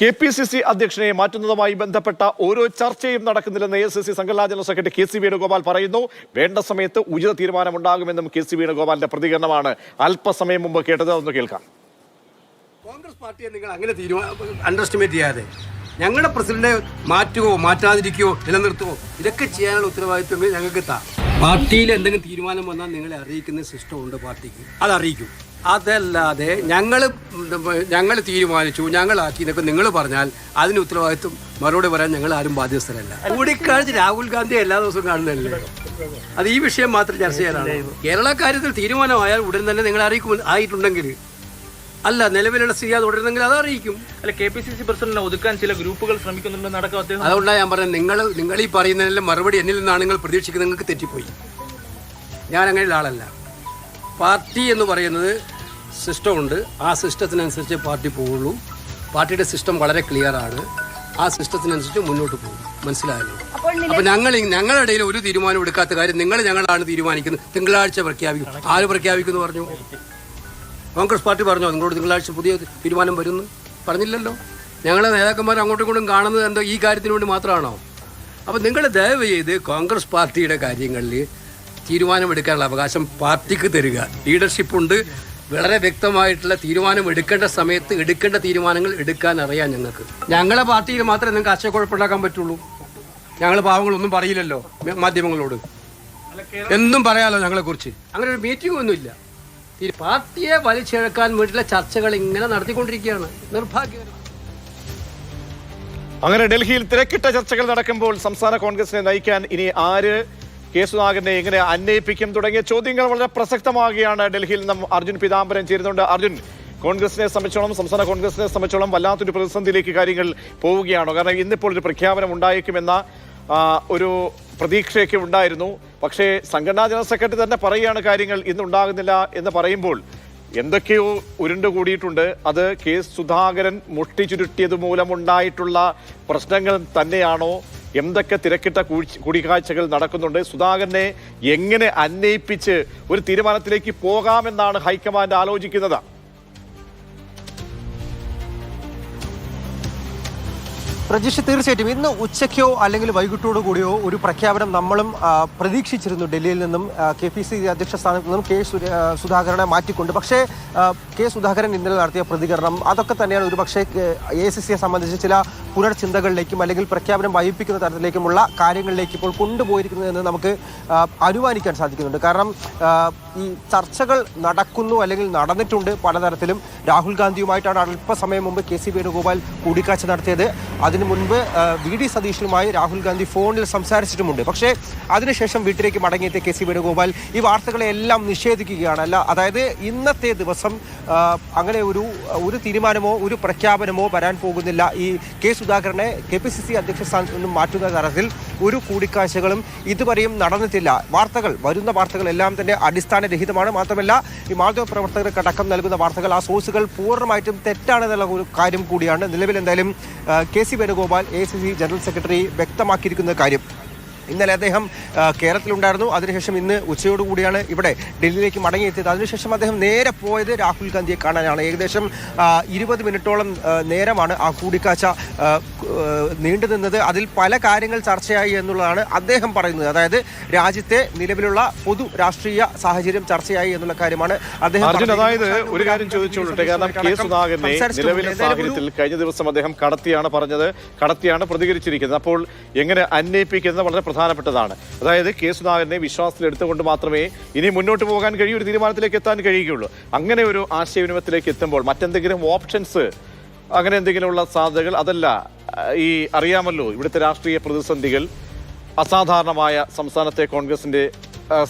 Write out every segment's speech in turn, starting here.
KPCC അധ്യക്ഷനെ മാറ്റുന്നതുമായി ബന്ധപ്പെട്ട ഓരോ ചർച്ചയും നടക്കുന്നില്ലെന്ന് AICC സംഘടനാ ജനറൽ സെക്രട്ടറി KC വേണുഗോപാൽ പറയുന്നു. വേണ്ട സമയത്ത് ഉചിത തീരുമാനമുണ്ടാകുമെന്നും KC വേണുഗോപാലിന്റെ പ്രതികരണമാണ് അല്പസമയം മുമ്പ് കേട്ടത്. അതൊന്ന് കേൾക്കാം. കോൺഗ്രസ് പാർട്ടിയെ നിങ്ങൾ അങ്ങനെ അണ്ടർഎസ്റ്റിമേറ്റ് ചെയ്യാതെ ഞങ്ങളുടെ പ്രസിഡന്റിനെ മാറ്റുകയോ മാറ്റാതിരിക്കുകയോ നിലനിർത്തുകയോ ഇതൊക്കെ ചെയ്യാനുള്ള ഉത്തരവാദിത്വം ഞങ്ങൾക്ക് പാർട്ടിയിൽ എന്തെങ്കിലും തീരുമാനം വന്നാൽ നിങ്ങളെ അറിയിക്കുന്ന സിസ്റ്റം ഉണ്ട് പാർട്ടിക്ക്, അത് അറിയിക്കും. അതല്ലാതെ ഞങ്ങൾ തീരുമാനിച്ചു ഞങ്ങളാക്കി എന്നൊക്കെ നിങ്ങൾ പറഞ്ഞാൽ അതിന് ഉത്തരവാദിത്വം മറുപടി പറയാൻ ഞങ്ങൾ ആരും ബാധ്യസ്ഥരല്ല. കൂടിക്കാഴ്ച രാഹുൽ ഗാന്ധി എല്ലാ ദിവസവും കാണുന്നതല്ലേ, അത് ഈ വിഷയം മാത്രം ചർച്ച ചെയ്യാനാണ്. കേരള കാര്യത്തിൽ തീരുമാനമായാൽ ഉടൻ തന്നെ നിങ്ങൾ അറിയിക്കും. ആയിട്ടുണ്ടെങ്കിൽ അല്ല നിലവിലുള്ള സ്ഥിതി അത് തുടരുന്നെങ്കിൽ അത് അറിയിക്കും. അല്ല, KPCC പ്രസിഡന്റിനെ ഒതുക്കാൻ ചില ഗ്രൂപ്പുകൾ ശ്രമിക്കുന്നുണ്ടെന്ന് നടക്കും അദ്ദേഹം. അതുകൊണ്ടാണ് ഞാൻ പറഞ്ഞത്, നിങ്ങൾ ഈ പറയുന്നതിനെല്ലാം മറുപടി എന്നിൽ നിന്നാണ് നിങ്ങൾ പ്രതീക്ഷിക്കുന്നത്. നിങ്ങൾക്ക് തെറ്റിപ്പോയി. ഞാൻ അങ്ങനെയുള്ള ആളല്ല. പാർട്ടി എന്ന് പറയുന്നത് സിസ്റ്റമുണ്ട്, ആ സിസ്റ്റത്തിനനുസരിച്ച് പാർട്ടി പോവുള്ളൂ. പാർട്ടിയുടെ സിസ്റ്റം വളരെ ക്ലിയർ ആണ്, ആ സിസ്റ്റത്തിനനുസരിച്ച് മുന്നോട്ട് പോകും. മനസ്സിലായല്ലോ? അപ്പോൾ ഞങ്ങളുടെ ഇടയിൽ ഒരു തീരുമാനം എടുക്കാത്ത കാര്യം ഞങ്ങളാണ് തീരുമാനിക്കുന്നത്. തിങ്കളാഴ്ച പ്രഖ്യാപിക്കും. ആര് പ്രഖ്യാപിക്കുമെന്ന് പറഞ്ഞു? കോൺഗ്രസ് പാർട്ടി പറഞ്ഞോ നിങ്ങളോട് തിങ്കളാഴ്ച പുതിയ തീരുമാനം വരുന്നു? പറഞ്ഞില്ലല്ലോ. ഞങ്ങളെ നേതാക്കന്മാർ അങ്ങോട്ടും ഇങ്ങോട്ടും കാണുന്നത് എന്തോ ഈ കാര്യത്തിന് വേണ്ടി മാത്രമാണോ? അപ്പോൾ നിങ്ങൾ ദയവ് ചെയ്ത് കോൺഗ്രസ് പാർട്ടിയുടെ കാര്യങ്ങളിൽ തീരുമാനമെടുക്കാനുള്ള അവകാശം പാർട്ടിക്ക് തരിക. ലീഡർഷിപ്പുണ്ട്, വളരെ വ്യക്തമായിട്ടുള്ള തീരുമാനം എടുക്കേണ്ട സമയത്ത് എടുക്കേണ്ട തീരുമാനങ്ങൾ എടുക്കാൻ അറിയാം ഞങ്ങൾക്ക്. ഞങ്ങളെ പാർട്ടിയിൽ മാത്രമേ നിങ്ങൾക്ക് ആശയക്കുഴപ്പമുണ്ടാക്കാൻ പറ്റുള്ളൂ. ഞങ്ങൾ പാവങ്ങളൊന്നും പറയില്ലല്ലോ മാധ്യമങ്ങളോട്, എന്തും പറയാമല്ലോ ഞങ്ങളെക്കുറിച്ച്. അങ്ങനെ ഒരു മീറ്റിംഗ് ഒന്നുമില്ല. പാർട്ടിയെ വലിച്ചിഴക്കാൻ വേണ്ടിയുള്ള ചർച്ചകൾ ഇങ്ങനെ നടത്തിക്കൊണ്ടിരിക്കുകയാണ്. നിർഭാഗ്യകരം. അങ്ങനെ ഡൽഹിയിൽ തിരക്കിട്ട ചർച്ചകൾ നടക്കുമ്പോൾ സംസ്ഥാന കോൺഗ്രസിനെ നയിക്കാൻ ഇനി ആര് കെ സുധാകരനെ എങ്ങനെ അന്വയിപ്പിക്കും തുടങ്ങിയ ചോദ്യങ്ങൾ വളരെ പ്രസക്തമാകുകയാണ്. ഡൽഹിയിൽ നിന്നും അർജുൻ പീതാംബരൻ ചേരുന്നുണ്ട്. അർജുൻ, കോൺഗ്രസിനെ സംബന്ധിച്ചോളം, സംസ്ഥാന കോൺഗ്രസിനെ സംബന്ധിച്ചോളം വല്ലാത്തൊരു പ്രതിസന്ധിയിലേക്ക് കാര്യങ്ങൾ പോവുകയാണോ? കാരണം ഇന്നിപ്പോൾ ഒരു പ്രഖ്യാപനം ഉണ്ടായേക്കുമെന്ന ഒരു പ്രതീക്ഷയൊക്കെ ഉണ്ടായിരുന്നു. പക്ഷേ സംഘടനാ ജനറൽ സെക്രട്ടറി തന്നെ പറയുകയാണ് കാര്യങ്ങൾ ഇന്നുണ്ടാകുന്നില്ല എന്ന് പറയുമ്പോൾ എന്തൊക്കെയോ ഉരുണ്ടുകൂടിയിട്ടുണ്ട്. അത് കെ സുധാകരൻ മുഷ്ടി ചുരുട്ടിയത് മൂലമുണ്ടായിട്ടുള്ള പ്രശ്നങ്ങൾ തന്നെയാണോ? എന്തൊക്കെ തിരക്കിട്ട കൂടിക്കാഴ്ചകൾ നടക്കുന്നുണ്ട്? സുധാകരനെ എങ്ങനെ അന്വയിപ്പിച്ച് ഒരു തീരുമാനത്തിലേക്ക് പോകാമെന്നാണ് ഹൈക്കമാൻഡ് ആലോചിക്കുന്നത്? പ്രജീഷ്, തീർച്ചയായിട്ടും ഇന്ന് ഉച്ചയ്ക്കോ അല്ലെങ്കിൽ വൈകിട്ടോടു കൂടിയോ ഒരു പ്രഖ്യാപനം നമ്മളും പ്രതീക്ഷിച്ചിരുന്നു. ഡൽഹിയിൽ നിന്നും KPCC അധ്യക്ഷ സ്ഥാനത്ത് നിന്നും സുധാകരനെ മാറ്റിക്കൊണ്ട്. പക്ഷേ കെ സുധാകരൻ ഇന്നലെ നടത്തിയ പ്രതികരണം അതൊക്കെ തന്നെയാണ് ഒരുപക്ഷെ AICCയെ സംബന്ധിച്ച് ചില പുനർചിന്തകളിലേക്കും അല്ലെങ്കിൽ പ്രഖ്യാപനം വൈകിപ്പിക്കുന്ന തരത്തിലേക്കുമുള്ള കാര്യങ്ങളിലേക്ക് ഇപ്പോൾ കൊണ്ടുപോയിരിക്കുന്നതെന്ന് നമുക്ക് അനുമാനിക്കാൻ സാധിക്കുന്നുണ്ട്. കാരണം ഈ ചർച്ചകൾ നടക്കുന്നു അല്ലെങ്കിൽ നടന്നിട്ടുണ്ട് പലതരത്തിലും. രാഹുൽ ഗാന്ധിയുമായിട്ടാണ് അല്പസമയം മുമ്പ് KC വേണുഗോപാൽ കൂടിക്കാഴ്ച നടത്തിയത്. അതിനു മുൻപ് VD സതീശനുമായി രാഹുൽ ഗാന്ധി ഫോണിൽ സംസാരിച്ചിട്ടുമുണ്ട്. പക്ഷേ അതിനുശേഷം വീട്ടിലേക്ക് മടങ്ങിയെത്തിയ KC വേണുഗോപാൽ ഈ വാർത്തകളെല്ലാം നിഷേധിക്കുകയാണ്. അതായത് ഇന്നത്തെ ദിവസം അങ്ങനെ ഒരു തീരുമാനമോ ഒരു പ്രഖ്യാപനമോ വരാൻ പോകുന്നില്ല. ഈ കെ സുധാകരനെ KPCC അധ്യക്ഷ സ്ഥാനത്ത് നിന്നും മാറ്റുന്ന തരത്തിൽ ഒരു കൂടിക്കാഴ്ചകളും ഇതുവരെയും നടന്നിട്ടില്ല. വരുന്ന വാർത്തകളെല്ലാം തന്നെ അടിസ്ഥാനരഹിതമാണ്. മാത്രമല്ല ഈ മാധ്യമപ്രവർത്തകർക്ക് അടക്കം നൽകുന്ന വാർത്തകൾ, ആ സോഴ്സുകൾ പൂർണ്ണമായിട്ടും തെറ്റാണെന്നുള്ള ഒരു കാര്യം കൂടിയാണ് നിലവിൽ എന്തായാലും KC Venugopal AICC general secretary വ്യക്തമാക്കിയിരിക്കുന്ന കാര്യം. ഇന്നലെ അദ്ദേഹം കേരളത്തിലുണ്ടായിരുന്നു. അതിനുശേഷം ഇന്ന് ഉച്ചയോടുകൂടിയാണ് ഇവിടെ ഡൽഹിയിലേക്ക് മടങ്ങിയെത്തിയത്. അതിനുശേഷം അദ്ദേഹം നേരെ പോയത് രാഹുൽ ഗാന്ധിയെ കാണാനാണ്. ഏകദേശം 20 മിനിറ്റോളം നേരമാണ് ആ കൂടിക്കാഴ്ച നീണ്ടുനിന്നത്. അതിൽ പല കാര്യങ്ങൾ ചർച്ചയായി എന്നുള്ളതാണ് അദ്ദേഹം പറയുന്നത്. അതായത് രാജ്യത്തെ നിലവിലുള്ള പൊതു രാഷ്ട്രീയ സാഹചര്യം ചർച്ചയായി എന്നുള്ള കാര്യമാണ് അദ്ദേഹം. അതായത് ഒരു കാര്യം ചോദിച്ചോളട്ടെ, കാരണം കെ സുധാകരനെ നിലവിലെ സാഹചര്യത്തിൽ കഴിഞ്ഞ ദിവസം അദ്ദേഹം കടത്തിയാണ് പ്രതികരിച്ചിരിക്കുന്നത്. അപ്പോൾ എങ്ങനെ അന്വയിപ്പിക്കുന്നത് വളരെ പ്രധാനപ്പെട്ടതാണ്. അതായത് കെ സുധാകരനെ വിശ്വാസത്തിലെടുത്തുകൊണ്ട് മാത്രമേ ഇനി മുന്നോട്ട് പോകാൻ കഴിയൂ, ഒരു തീരുമാനത്തിലേക്ക് എത്താൻ കഴിയുകയുള്ളൂ. അങ്ങനെ ഒരു ആശയവിനിമയത്തിലേക്ക് എത്തുമ്പോൾ മറ്റെന്തെങ്കിലും ഓപ്ഷൻസ്, അങ്ങനെ എന്തെങ്കിലുമുള്ള സാധ്യതകൾ, അതല്ല ഈ അറിയാമല്ലോ ഇവിടുത്തെ രാഷ്ട്രീയ പ്രതിസന്ധികൾ, അസാധാരണമായ സംസ്ഥാനത്തെ കോൺഗ്രസിന്റെ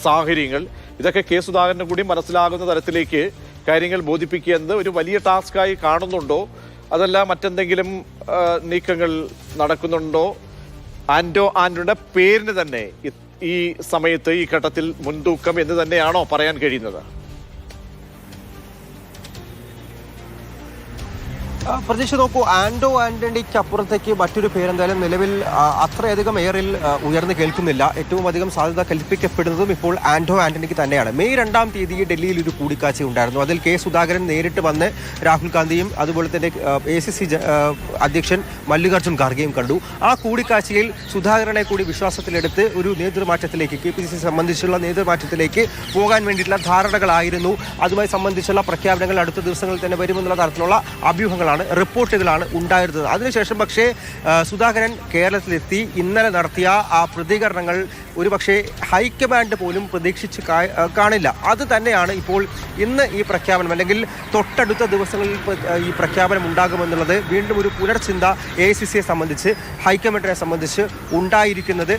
സാഹചര്യങ്ങൾ, ഇതൊക്കെ കെ സുധാകരന് കൂടി മനസ്സിലാകുന്ന തരത്തിലേക്ക് കാര്യങ്ങൾ ബോധിപ്പിക്കുക എന്നത് ഒരു വലിയ ടാസ്കായി കാണുന്നുണ്ടോ? അതല്ല മറ്റെന്തെങ്കിലും നീക്കങ്ങൾ നടക്കുന്നുണ്ടോ? ആന്റോയുടെ പേരിന് തന്നെ ഈ സമയത്ത് ഈ ഘട്ടത്തിൽ മുൻതൂക്കം എന്ന് തന്നെയാണോ പറയാൻ കഴിയുന്നത്? പ്രതീക്ഷ നോക്കൂ, ആന്റോ ആന്റണിക്ക് അപ്പുറത്തേക്ക് മറ്റൊരു പേരെന്തായാലും നിലവിൽ അത്രയധികം എയറിൽ ഉയർന്നു കേൾക്കുന്നില്ല. ഏറ്റവും അധികം സാധ്യത കൽപ്പിക്കപ്പെടുന്നതും ഇപ്പോൾ ആന്റോ ആന്റണിക്ക് തന്നെയാണ്. മെയ് 2-ാം തീയതി ഡൽഹിയിൽ ഒരു കൂടിക്കാഴ്ച ഉണ്ടായിരുന്നു. അതിൽ കെ സുധാകരൻ നേരിട്ട് വന്ന് രാഹുൽ ഗാന്ധിയും അതുപോലെ തന്നെ ACC അധ്യക്ഷൻ മല്ലികാർജ്ജുൻ ഖാർഗെയും കണ്ടു. ആ കൂടിക്കാഴ്ചയിൽ സുധാകരനെ കൂടി വിശ്വാസത്തിലെടുത്ത് ഒരു നേതൃമാറ്റത്തിലേക്ക്, KPCC സംബന്ധിച്ചുള്ള നേതൃമാറ്റത്തിലേക്ക് പോകാൻ വേണ്ടിയിട്ടുള്ള ധാരണകളായിരുന്നു. അതുമായി സംബന്ധിച്ചുള്ള പ്രഖ്യാപനങ്ങൾ അടുത്ത ദിവസങ്ങളിൽ തന്നെ വരുമെന്നുള്ള തരത്തിലുള്ള അഭ്യൂഹങ്ങളാണ്, റിപ്പോർട്ടുകളാണ് ഉണ്ടായിരുന്നത്. അതിനുശേഷം പക്ഷേ സുധാകരൻ കേരളത്തിലെത്തി ഇന്നലെ നടത്തിയ ആ പ്രതികരണങ്ങൾ ഒരുപക്ഷെ ഹൈക്കമാൻഡ് പോലും പ്രതീക്ഷിച്ച് കാണില്ല. അത് തന്നെയാണ് ഇപ്പോൾ ഇന്ന് ഈ പ്രഖ്യാപനം, അല്ലെങ്കിൽ തൊട്ടടുത്ത ദിവസങ്ങളിൽ ഈ പ്രഖ്യാപനം ഉണ്ടാകുമെന്നുള്ളത് വീണ്ടും ഒരു പുനർചിന്ത ACCയെ സംബന്ധിച്ച്, ഹൈക്കമാൻഡിനെ സംബന്ധിച്ച് ഉണ്ടായിരിക്കുന്നത്.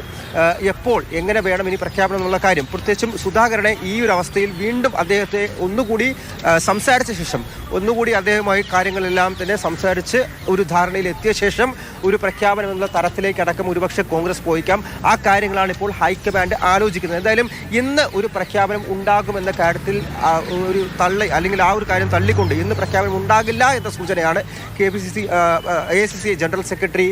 എപ്പോൾ എങ്ങനെ വേണം ഇനി പ്രഖ്യാപനം എന്നുള്ള കാര്യം, പ്രത്യേകിച്ചും സുധാകരനെ ഈ ഒരു അവസ്ഥയിൽ വീണ്ടും അദ്ദേഹത്തെ ഒന്നുകൂടി സംസാരിച്ച ശേഷം, ഒന്നുകൂടി അദ്ദേഹവുമായി കാര്യങ്ങളെല്ലാം തന്നെ സംസാരിച്ച് ഒരു ധാരണയിൽ എത്തിയ ശേഷം ഒരു പ്രഖ്യാപനം എന്നുള്ള തരത്തിലേക്ക് അടക്കം ഒരുപക്ഷെ കോൺഗ്രസ് പോയിക്കാം. ആ കാര്യങ്ങളാണ് ഇപ്പോൾ ഹൈക്കമാൻഡ് ആലോചിക്കുന്നത്. എന്തായാലും ഇന്ന് ഒരു പ്രഖ്യാപനം ഉണ്ടാകുമെന്ന കാര്യത്തിൽ ഒരു അല്ലെങ്കിൽ ആ ഒരു കാര്യം തള്ളിക്കൊണ്ട് ഇന്ന് പ്രഖ്യാപനം ഉണ്ടാകില്ല എന്ന സൂചനയാണ് ACC general secretary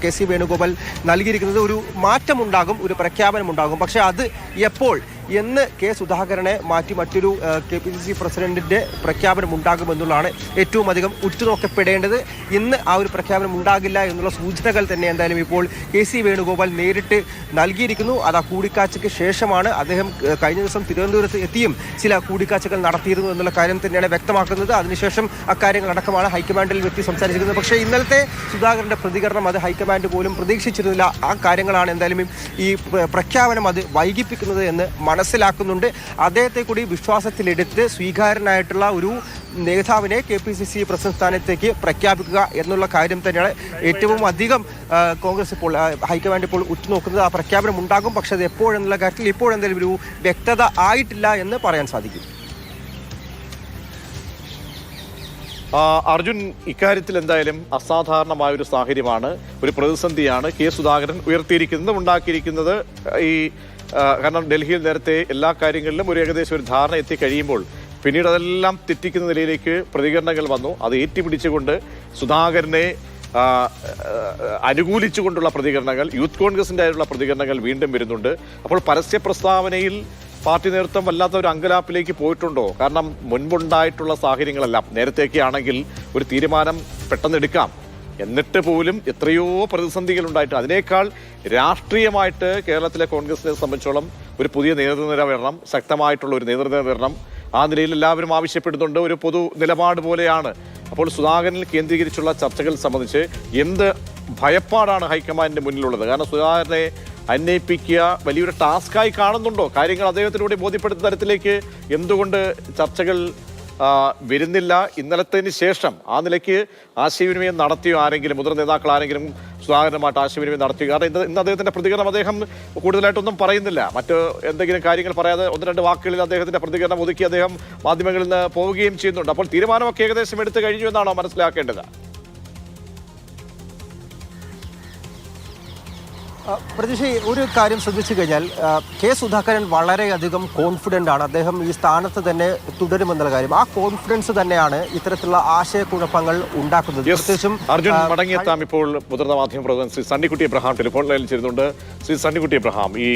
KC Venugopal നൽകിയിരിക്കുന്നത്. ഒരു മാറ്റമുണ്ടാകും, ഒരു പ്രഖ്യാപനമുണ്ടാകും. പക്ഷേ അത് എപ്പോൾ എന്ന് കെ സുധാകരനെ മാറ്റി മറ്റൊരു KPCC പ്രസിഡന്റിന്റെ പ്രഖ്യാപനം ഉണ്ടാകുമെന്നുള്ളതാണ് ഏറ്റവും അധികം ഉറ്റുനോക്കപ്പെടേണ്ടത്. ഇന്ന് ആ ഒരു പ്രഖ്യാപനം ഉണ്ടാകില്ല എന്നുള്ള സൂചനകൾ തന്നെ എന്തായാലും ഇപ്പോൾ KC വേണുഗോപാൽ നേരിട്ട് നൽകിയിരിക്കുന്നു. അത് ആ കൂടിക്കാഴ്ചയ്ക്ക് ശേഷമാണ്. അദ്ദേഹം കഴിഞ്ഞ ദിവസം തിരുവനന്തപുരത്ത് എത്തിയും ചില കൂടിക്കാഴ്ചകൾ നടത്തിയിരുന്നു എന്നുള്ള കാര്യം തന്നെയാണ് വ്യക്തമാക്കുന്നത്. അതിനുശേഷം അക്കാര്യങ്ങളടക്കമാണ് ഹൈക്കമാൻഡിൽ എത്തി സംസാരിച്ചിരിക്കുന്നത്. പക്ഷേ ഇന്നലത്തെ സുധാകരന്റെ പ്രതികരണം അത് ഹൈക്കമാൻഡ് പോലും പ്രതീക്ഷിച്ചിരുന്നില്ല. ആ കാര്യങ്ങളാണ് എന്തായാലും ഈ പ്രഖ്യാപനം അത് വൈകിപ്പിക്കുന്നത് എന്ന് മനസ്സിലാക്കുന്നുണ്ട്. അദ്ദേഹത്തെ കൂടി വിശ്വാസത്തിലെടുത്ത് സ്വീകാര്യനായിട്ടുള്ള ഒരു നേതാവിനെ KPCC പ്രസിഡന്റ് സ്ഥാനത്തേക്ക് പ്രഖ്യാപിക്കുക എന്നുള്ള കാര്യം തന്നെയാണ് ഏറ്റവും അധികം കോൺഗ്രസ് ഇപ്പോൾ ഹൈക്കമാൻഡ് ഇപ്പോൾ ഉറ്റുനോക്കുന്നത്. ആ പ്രഖ്യാപനം ഉണ്ടാകും, പക്ഷെ അത് എപ്പോഴെന്നുള്ള കാര്യത്തിൽ ഇപ്പോഴെന്തായാലും ഒരു വ്യക്തത ആയിട്ടില്ല എന്ന് പറയാൻ സാധിക്കും. അർജുൻ, ഇക്കാര്യത്തിൽ എന്തായാലും അസാധാരണമായ ഒരു സാഹചര്യമാണ്, ഒരു പ്രതിസന്ധിയാണ് കെ സുധാകരൻ ഉയർത്തിയിരിക്കുന്നത്, ഉണ്ടാക്കിയിരിക്കുന്നത്. കാരണം ഡൽഹിയിൽ നേരത്തെ എല്ലാ കാര്യങ്ങളിലും ഒരു ഏകദേശം ഒരു ധാരണ എത്തിക്കഴിയുമ്പോൾ പിന്നീട് അതെല്ലാം തെറ്റിക്കുന്ന നിലയിലേക്ക് പ്രതികരണങ്ങൾ വന്നു. അത് ഏറ്റുപിടിച്ചുകൊണ്ട് സുധാകരനെ അനുകൂലിച്ചുകൊണ്ടുള്ള പ്രതികരണങ്ങൾ, യൂത്ത് കോൺഗ്രസിൻ്റെ ആയിട്ടുള്ള പ്രതികരണങ്ങൾ വീണ്ടും വരുന്നുണ്ട്. അപ്പോൾ പരസ്യ പ്രസ്താവനയിൽ പാർട്ടി നേതൃത്വം വല്ലാത്ത ഒരു അങ്കലാപ്പിലേക്ക് പോയിട്ടുണ്ടോ? കാരണം മുൻപുണ്ടായിട്ടുള്ള സാഹചര്യങ്ങളെല്ലാം നേരത്തെയൊക്കെ ആണെങ്കിൽ ഒരു തീരുമാനം പെട്ടെന്ന് എടുക്കാം, എന്നിട്ട് പോലും എത്രയോ പ്രതിസന്ധികൾ ഉണ്ടായിട്ട് അതിനേക്കാൾ രാഷ്ട്രീയമായിട്ട് കേരളത്തിലെ കോൺഗ്രസിനെ സംബന്ധിച്ചോളം ഒരു പുതിയ നേതൃനിര വരണം, ശക്തമായിട്ടുള്ള ഒരു നേതൃനിര വരണം. ആ നിലയിൽ എല്ലാവരും ആവശ്യപ്പെടുന്നുണ്ട്. ഒരു പൊതു നിലപാട് പോലെയാണ്. അപ്പോൾ സുധാകരനിൽ കേന്ദ്രീകരിച്ചുള്ള ചർച്ചകൾ സംബന്ധിച്ച് എന്ത് ഭയപ്പാടാണ് ഹൈക്കമാൻഡിന് മുന്നിലുള്ളത്? കാരണം സുധാകരനെ അന്വയിപ്പിക്കുക വലിയൊരു ടാസ്കായി കാണുന്നുണ്ടോ? കാര്യങ്ങൾ അദ്ദേഹത്തിലൂടെ ബോധ്യപ്പെടുത്തുന്ന തരത്തിലേക്ക് എന്തുകൊണ്ട് ചർച്ചകൾ വരുന്നില്ല? ഇന്നലത്തതിന് ശേഷം ആ നിലയ്ക്ക് ആശയവിനിമയം നടത്തിയോ ആരെങ്കിലും, മുതിർന്ന നേതാക്കൾ ആരെങ്കിലും സുധാകരനുമായിട്ട് ആശയവിനിമയം നടത്തിയോ? കാരണം ഇന്ന് അദ്ദേഹത്തിന്റെ പ്രതികരണം അദ്ദേഹം കൂടുതലായിട്ടൊന്നും പറയുന്നില്ല. മറ്റ് എന്തെങ്കിലും കാര്യങ്ങൾ പറയാതെ 1-2 വാക്കുകളിൽ അദ്ദേഹത്തിന്റെ പ്രതികരണം ഒതുക്കി അദ്ദേഹം മാധ്യമങ്ങളിൽ നിന്ന് പോവുകയും ചെയ്യുന്നുണ്ട്. അപ്പോൾ തീരുമാനമൊക്കെ ഏകദേശം എടുത്തു കഴിഞ്ഞു എന്നാണോ മനസ്സിലാക്കേണ്ടത്? പ്രതീക്ഷ, ഒരു കാര്യം ശ്രദ്ധിച്ചു കഴിഞ്ഞാൽ കെ സുധാകരൻ വളരെയധികം കോൺഫിഡൻ്റ് ആണ്. അദ്ദേഹം ഈ സ്ഥാനത്ത് തന്നെ തുടരുമെന്നുള്ള കാര്യം, ആ കോൺഫിഡൻസ് തന്നെയാണ് ഇത്തരത്തിലുള്ള ആശയക്കുഴപ്പങ്ങൾ ഉണ്ടാക്കുന്നത്. പ്രത്യേകിച്ചും അർജുൻ മടങ്ങിയെത്താം. ഇപ്പോൾ മുതിർന്ന മാധ്യമ പ്രവർത്തകൻ ശ്രീ സണ്ണിക്കുട്ടി എബ്രഹാം ടെലിഫോൺ ലൈനിൽ ചേരുന്നുണ്ട്. ശ്രീ സണ്ണിക്കുട്ടി എബ്രഹാം, ഈ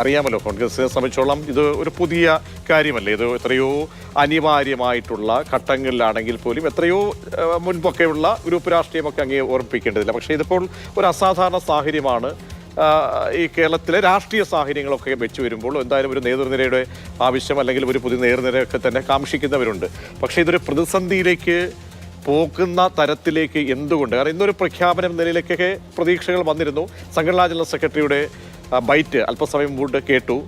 അറിയാമല്ലോ കോൺഗ്രസിനെ സംബന്ധിച്ചോളം ഇത് ഒരു പുതിയ കാര്യമല്ലേ? ഇത് എത്രയോ അനിവാര്യമായിട്ടുള്ള ഘട്ടങ്ങളിലാണെങ്കിൽ പോലും എത്രയോ മുൻപൊക്കെയുള്ള ഗ്രൂപ്പ് രാഷ്ട്രീയമൊക്കെ അങ്ങേ ഓർമ്മിപ്പിക്കേണ്ടതില്ല. പക്ഷേ ഇതിപ്പോൾ ഒരു അസാധാരണ സാഹചര്യമാണ്. ഈ കേരളത്തിലെ രാഷ്ട്രീയ സാഹചര്യങ്ങളൊക്കെ വെച്ച് വരുമ്പോൾ എന്തായാലും ഒരു നേതൃനിരയുടെ ആവശ്യം, അല്ലെങ്കിൽ ഒരു പുതിയ നേതൃനിരയൊക്കെ തന്നെ കാക്ഷിക്കുന്നവരുണ്ട്. പക്ഷേ ഇതൊരു പ്രതിസന്ധിയിലേക്ക് പോകുന്ന തരത്തിലേക്ക് എന്തുകൊണ്ട്? കാരണം ഇന്നൊരു പ്രഖ്യാപനം നിലയിലേക്കൊക്കെ പ്രതീക്ഷകൾ വന്നിരുന്നു. സംഘടനാ ജനറൽ സെക്രട്ടറിയുടെ ബൈറ്റ് അല്പസമയം മുമ്പ് കേട്ടു.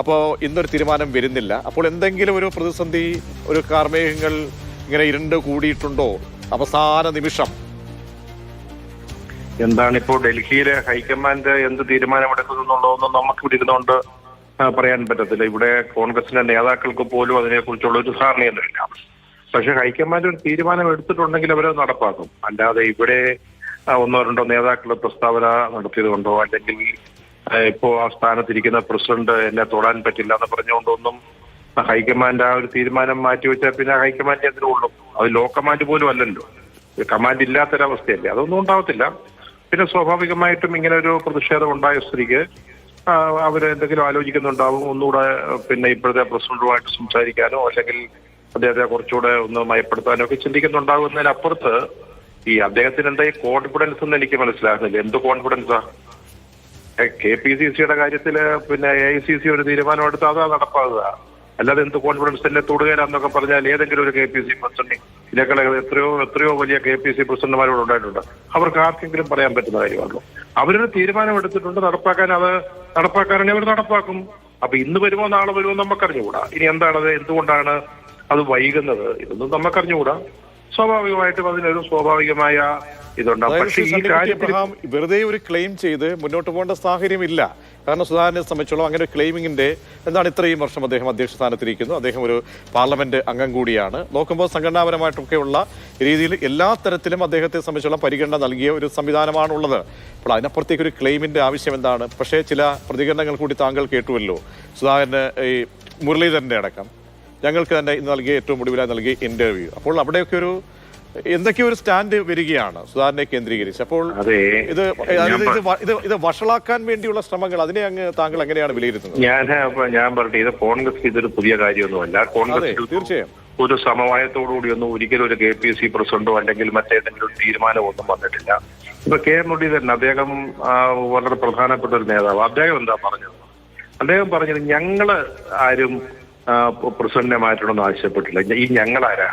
അപ്പോൾ ഇന്നൊരു തീരുമാനം വരുന്നില്ല. അപ്പോൾ എന്തെങ്കിലും ഒരു പ്രതിസന്ധി, ഒരു കാർമേഘങ്ങൾ ഇങ്ങനെ ഇരുണ്ട് കൂടിയിട്ടുണ്ടോ അവസാന നിമിഷം? എന്താണ് ഇപ്പോൾ ഡൽഹിയിലെ ഹൈക്കമാൻഡ് എന്ത് തീരുമാനമെടുക്കുന്നുള്ളതൊന്നും നമുക്ക് ഇവിടെ ഇരുന്നുകൊണ്ട് പറയാൻ പറ്റത്തില്ല. ഇവിടെ കോൺഗ്രസിന്റെ നേതാക്കൾക്ക് പോലും അതിനെക്കുറിച്ചുള്ള ഒരു ധാരണയൊന്നുമില്ല. പക്ഷെ ഹൈക്കമാൻഡ് ഒരു തീരുമാനം എടുത്തിട്ടുണ്ടെങ്കിൽ അവരത് നടപ്പാക്കും. അല്ലാതെ ഇവിടെ 1-2 നേതാക്കളുടെ പ്രസ്താവന നടത്തിയത് കൊണ്ടോ, അല്ലെങ്കിൽ ഇപ്പോ ആ സ്ഥാനത്തിരിക്കുന്ന പ്രസിഡന്റ് എന്നെ തൊടാൻ പറ്റില്ല എന്ന് പറഞ്ഞുകൊണ്ടൊന്നും ഹൈക്കമാൻഡ് ആ ഒരു തീരുമാനം മാറ്റിവെച്ചാൽ പിന്നെ ഹൈക്കമാൻഡ് എന്തിനുള്ളൂ? അത് ലോ കമാൻഡ് പോലും അല്ലല്ലോ. കമാൻഡ് ഇല്ലാത്തൊരവസ്ഥയല്ലേ, അതൊന്നും ഉണ്ടാവത്തില്ല. പിന്നെ സ്വാഭാവികമായിട്ടും ഇങ്ങനെ ഒരു പ്രതിഷേധം ഉണ്ടായ സ്ഥിതിക്ക് അവരെന്തെങ്കിലും ആലോചിക്കുന്നുണ്ടാവും, ഒന്നുകൂടെ പിന്നെ ഇപ്പോഴത്തെ പ്രസിഡന്റുമായിട്ട് സംസാരിക്കാനോ അല്ലെങ്കിൽ അദ്ദേഹത്തെ കുറച്ചുകൂടെ ഒന്ന് മയപ്പെടുത്താനോ ഒക്കെ ചിന്തിക്കുന്നുണ്ടാകുന്നതിനപ്പുറത്ത് ഈ അദ്ദേഹത്തിന് എന്താ ഈ കോൺഫിഡൻസ് എന്ന് എനിക്ക് മനസ്സിലാകുന്നില്ല. എന്ത് കോൺഫിഡൻസാ? KPCC കാര്യത്തില് പിന്നെ AICC ഒരു തീരുമാനം എടുത്ത് അതാ നടപ്പാകുക. അല്ലാതെ എന്ത് കോൺഫിഡൻസ് തന്നെ തൊടുകയില്ലെന്നൊക്കെ പറഞ്ഞാൽ ഏതെങ്കിലും ഒരു KPCC പ്രസിഡന്റ്, ഇതിനേക്കാൾ എത്രയോ വലിയ KPCC പ്രസിഡന്റുമാരോട് ഉണ്ടായിട്ടുണ്ട്. അവർക്ക് ആർക്കെങ്കിലും പറയാൻ പറ്റുന്ന കാര്യമാണല്ലോ. അവരൊരു തീരുമാനം എടുത്തിട്ടുണ്ട്, നടപ്പാക്കാനാണെങ്കിൽ അവർ നടപ്പാക്കും. അപ്പൊ ഇന്ന് വരുമോ നാളെ വരുമോ നമുക്കറിഞ്ഞുകൂടാ. ഇനി എന്താണത്, എന്തുകൊണ്ടാണ് അത് വൈകുന്നത്, ഇതൊന്നും നമുക്കറിഞ്ഞുകൂടാ. സ്വാഭാവികമായിട്ടും അതിനൊരു സ്വാഭാവികമായ ഇതുണ്ടാവും. പക്ഷേ ഈ കാര്യത്തിൽ വെറുതെ ഒരു ക്ലെയിം ചെയ്ത് മുന്നോട്ട് പോകേണ്ട സാഹചര്യമില്ല. കാരണം സുധാകരനെ സംബന്ധിച്ചോളം അങ്ങനെ ക്ലെയിമിങ്ങിന്റെ എന്താണ് ഇത്രയും വർഷം അദ്ദേഹം അധ്യക്ഷ സ്ഥാനത്തിരിക്കുന്നു, അദ്ദേഹം ഒരു പാർലമെന്റ് അംഗം കൂടിയാണ്. നോക്കുമ്പോൾ സംഘടനാപരമായിട്ടൊക്കെയുള്ള രീതിയിൽ എല്ലാ തരത്തിലും അദ്ദേഹത്തെ സംബന്ധിച്ചോളം പരിഗണന നൽകിയ ഒരു സംവിധാനമാണുള്ളത്. അപ്പോൾ അതിനപ്പുറത്തേക്ക് ഒരു ക്ലെയിമിന്റെ ആവശ്യം എന്താണ്? പക്ഷേ ചില പ്രതികരണങ്ങൾ കൂടി താങ്കൾ കേട്ടുവല്ലോ. സുധാകരന് ഈ മുരളീധരന്റെ അടക്കം ഞങ്ങൾക്ക് തന്നെ ഇന്ന് നൽകിയ ഏറ്റവും ഒടുവിലായി നൽകിയ ഇന്റർവ്യൂ. അപ്പോൾ അവിടെയൊക്കെ എന്തൊക്കെയോ ഒരു സ്റ്റാൻഡ് വരികയാണ് സുധാകരനെ കേന്ദ്രീകരിച്ച്. അപ്പോൾ ഇത് വഷളാക്കാൻ വേണ്ടിയുള്ള ശ്രമങ്ങൾ, അതിനെ താങ്കൾ എങ്ങനെയാണ് വിലയിരുത്തുന്നത്? ഞാൻ പറഞ്ഞത് ഇത് കോൺഗ്രസ് ഇതൊരു പുതിയ കാര്യമൊന്നുമല്ല. കോൺഗ്രസ് തീർച്ചയായും ഒരു സമവായത്തോടുകൂടി ഒന്നും ഒരിക്കലും ഒരു KPCC പ്രസിഡന്റോ അല്ലെങ്കിൽ മറ്റേതെങ്കിലും ഒരു തീരുമാനമൊന്നും വന്നിട്ടില്ല. ഇപ്പൊ മുരളീധരൻ അദ്ദേഹം വളരെ പ്രധാനപ്പെട്ട ഒരു നേതാവ്. അദ്ദേഹം എന്താ പറഞ്ഞത്? അദ്ദേഹം പറഞ്ഞത് ഞങ്ങള് ആരും പ്രസിഡന്റിനെ മാറ്റണമെന്ന് ആവശ്യപ്പെട്ടില്ല. ഈ ഞങ്ങളാരാ?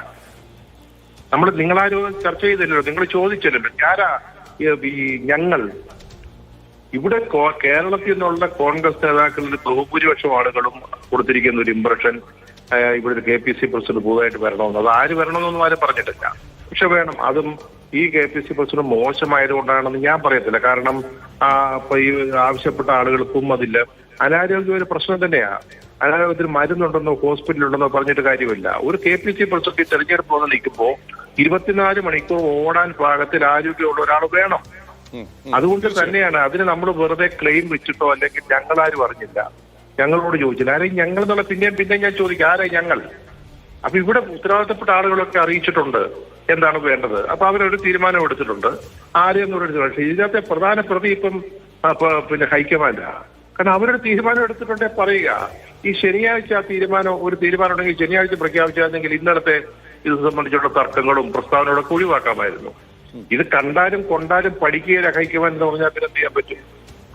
നിങ്ങളാരും ചർച്ച ചെയ്തില്ലല്ലോ, നിങ്ങൾ ചോദിച്ചില്ലല്ലോ ആരാ ഈ ഞങ്ങൾ. ഇവിടെ കേരളത്തിൽ നിന്നുള്ള കോൺഗ്രസ് നേതാക്കളുടെ ബഹുഭൂരിപക്ഷം ആളുകളും കൊടുത്തിരിക്കുന്ന ഒരു ഇംപ്രഷൻ ഇവിടെ ഒരു KPCC പ്രസിഡന്റ് പുതുതായിട്ട് വരണമെന്ന്. അത് ആര് വരണമെന്നൊന്നും ആരും പറഞ്ഞിട്ടില്ല. പക്ഷെ വേണം, അതും ഈ KPCC പ്രസിഡന്റ് മോശമായതുകൊണ്ടാണെന്ന് ഞാൻ പറയത്തില്ല. കാരണം ഇപ്പൊ ഈ ആവശ്യപ്പെട്ട ആളുകൾക്കും അതില്ല. അനാരോഗ്യം ഒരു പ്രശ്നം തന്നെയാ. അനാരോഗ്യത്തിന് മരുന്നുണ്ടെന്നോ ഹോസ്പിറ്റലുണ്ടെന്നോ പറഞ്ഞിട്ട് കാര്യമില്ല. ഒരു KPCC പ്രസിഡന്റ് തെരഞ്ഞെടുപ്പ് വന്ന് നിൽക്കുമ്പോൾ 24 മണിക്കൂർ ഓടാൻ പാകത്തിൽ ആരോഗ്യമുള്ള ഒരാൾ വേണം. അതുകൊണ്ട് തന്നെയാണ് അതിന് നമ്മൾ വെറുതെ ക്ലെയിം വെച്ചിട്ടോ അല്ലെങ്കിൽ ഞങ്ങളാരും അറിഞ്ഞില്ല, ഞങ്ങളോട് ചോദിച്ചില്ല. ആരെയും ഞങ്ങൾ എന്നുള്ള പിന്നെയും ഞാൻ ചോദിക്കും, ആരായി ഞങ്ങൾ? അപ്പൊ ഇവിടെ ഉത്തരവാദിത്തപ്പെട്ട ആളുകളൊക്കെ അറിയിച്ചിട്ടുണ്ട് എന്താണ് വേണ്ടത്. അപ്പൊ അവരൊരു തീരുമാനം എടുത്തിട്ടുണ്ട്. ആരെയെന്ന് പറയുന്നത്. പക്ഷേ ഇതിനകത്തെ പ്രധാന പ്രതി ഇപ്പം പിന്നെ ഹൈക്കമാൻഡാ. കാരണം അവരൊരു തീരുമാനം എടുത്തിട്ടുണ്ടെ പറയുക. ഈ ശനിയാഴ്ച ഒരു തീരുമാനം ഉണ്ടെങ്കിൽ ശനിയാഴ്ച പ്രഖ്യാപിച്ചായിരുന്നെങ്കിൽ ഇന്നലത്തെ ഇത് സംബന്ധിച്ചുള്ള തർക്കങ്ങളും പ്രസ്താവനകളൊക്കെ ഒഴിവാക്കാമായിരുന്നു. ഇത് കണ്ടാലും കൊണ്ടാലും പഠിക്കുകയില്ല ഹൈക്കമാൻഡ് എന്ന് പറഞ്ഞാൽ പിന്നെ എന്ത് ചെയ്യാൻ പറ്റും?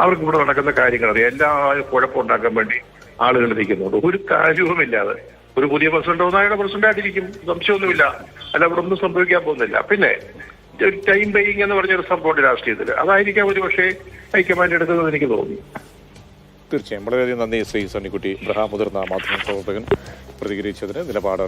അവർക്ക് ഇവിടെ നടക്കുന്ന കാര്യങ്ങൾ അറിയാം. എല്ലാവരും കുഴപ്പമുണ്ടാക്കാൻ വേണ്ടി ആളുകൾ നിൽക്കുന്നുണ്ട്. ഒരു കാര്യവുമില്ലാതെ ഒരു പുതിയ പ്രസിഡന്റ് ഒന്നായുടെ പ്രസിഡന്റായിട്ടിരിക്കും, സംശയമൊന്നുമില്ല. അല്ല, അവിടെ ഒന്നും സംഭവിക്കാൻ പോകുന്നില്ല. പിന്നെ ടൈം ബൈയിങ് എന്ന് പറഞ്ഞൊരു സംഭവമുണ്ട് രാഷ്ട്രീയത്തിൽ. അതായിരിക്കാം ഒരു പക്ഷേ ഹൈക്കമാൻഡ് എടുക്കുന്നത് എനിക്ക് തോന്നി. തീർച്ചയായും വളരെയധികം നന്ദി ശ്രീ സണ്ണിക്കുട്ടി ഇബ്രഹാം, മുതിർന്ന മാധ്യമ പ്രവർത്തകൻ, പ്രതികരിച്ചതിന് നിലപാട്